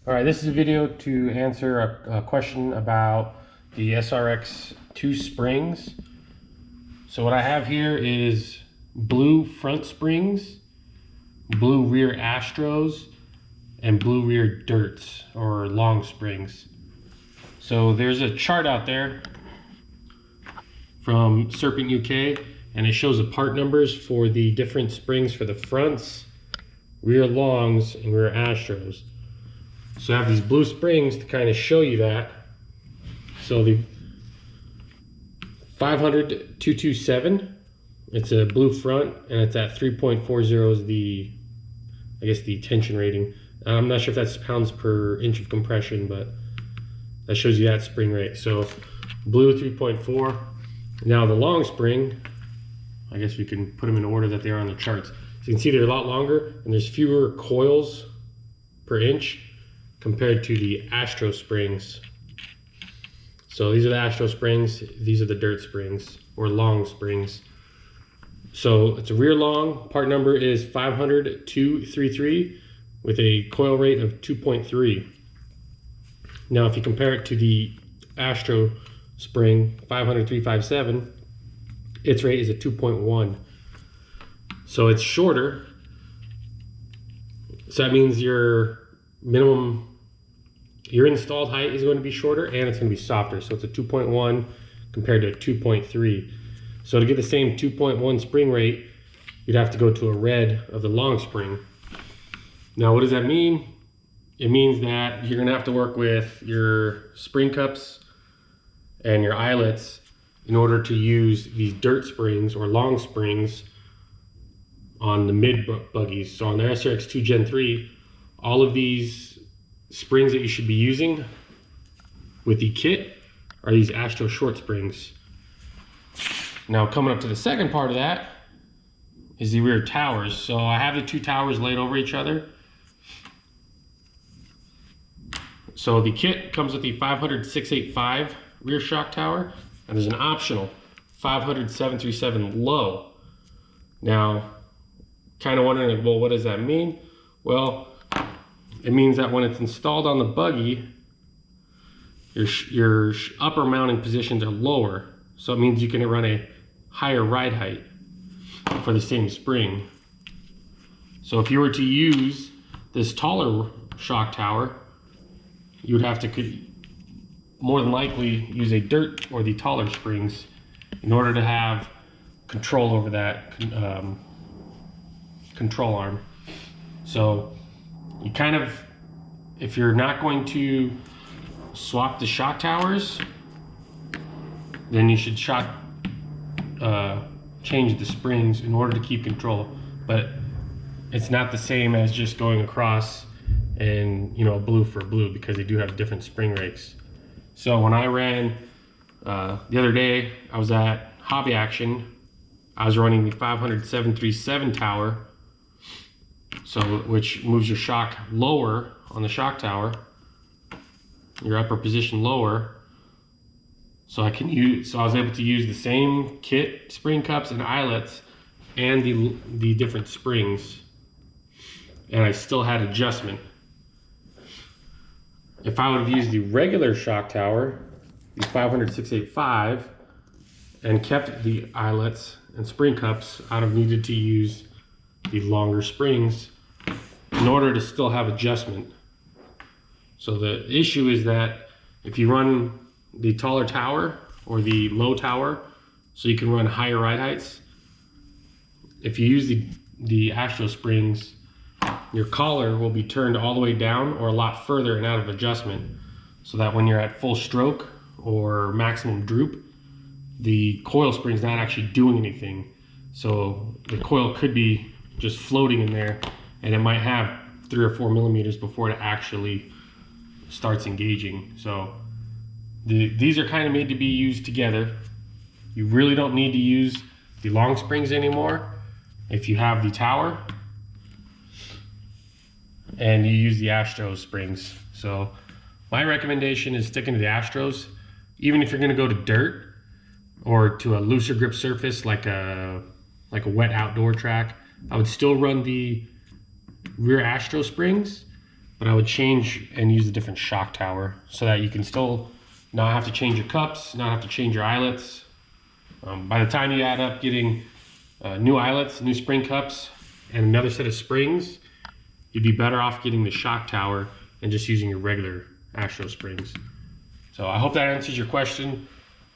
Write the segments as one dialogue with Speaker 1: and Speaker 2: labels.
Speaker 1: All right, this is a video to answer a question about the SRX2 springs. So what I have here is blue front springs, blue rear Astros, and blue rear dirts or long springs. So there's a chart out there from Serpent UK, and it shows the part numbers for the different springs for the fronts, rear longs, and rear Astros. So I have these blue springs to kind of show you that. So the 500-227, it's a blue front, and it's at 3.40 is the, I guess, the tension rating. I'm not sure if that's pounds per inch of compression, but that shows you that spring rate. So blue 3.4. Now the long spring, I guess we can put them in order that they are on the charts. So you can see they're a lot longer and there's fewer coils per inch compared to the Astro springs. So these are the Astro springs, these are the dirt springs or long springs. So it's a rear long, part number is 500-233 with a coil rate of 2.3. Now if you compare it to the Astro spring 500-357, its rate is a 2.1. So it's shorter. So that means your installed height is going to be shorter and it's going to be softer. So it's a 2.1 compared to a 2.3. So to get the same 2.1 spring rate, you'd have to go to a red of the long spring. Now what does that mean? It means that you're going to have to work with your spring cups and your eyelets in order to use these dirt springs or long springs on the mid buggies. So on the SRX2 Gen3, all of these springs that you should be using with the kit are these Astro short springs. Now coming up to the second part of that is the rear towers. So I have the two towers laid over each other. So the kit comes with the 500-685 rear shock tower, and there's an optional 500-737 low. Now, kind of wondering, well, what does that mean? Well, it means that when it's installed on the buggy, your upper mounting positions are lower. So it means you can run a higher ride height for the same spring. So if you were to use this taller shock tower, you would have to more than likely use a dirt or the taller springs in order to have control over that control arm. So you kind of, if you're not going to swap the shock towers, then you should change the springs in order to keep control. But it's not the same as just going across and, you know, blue for blue, because they do have different spring rates. So when I ran the other day, I was at Hobby Action. I was running the 500-737 tower, so which moves your shock lower on the shock tower, your upper position lower. So I was able to use the same kit, spring cups and eyelets, and the different springs, and I still had adjustment. If I would have used the regular shock tower, the 500-685, and kept the eyelets and spring cups, I'd have needed to use the longer springs in order to still have adjustment. So the issue is that if you run the taller tower or the low tower, so you can run higher ride heights, if you use the Astro springs, your collar will be turned all the way down or a lot further and out of adjustment, so that when you're at full stroke or maximum droop, the coil spring's not actually doing anything. So the coil could be just floating in there, and it might have 3 or 4 millimeters before it actually starts engaging. So these are kind of made to be used together. You really don't need to use the long springs anymore if you have the tower and you use the Astro springs. So my recommendation is sticking to the Astros. Even if you're going to go to dirt or to a looser grip surface like a wet outdoor track, I would still run the rear Astro springs but I would change and use a different shock tower so that you can still not have to change your cups, not have to change your eyelets. By the time you add up getting new eyelets, new spring cups, and another set of springs, you'd be better off getting the shock tower and just using your regular Astro springs. So I hope that answers your question.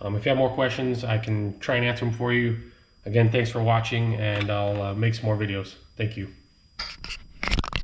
Speaker 1: If you have more questions, I can try and answer them for you. Again, thanks for watching, and I'll make some more videos. Thank you.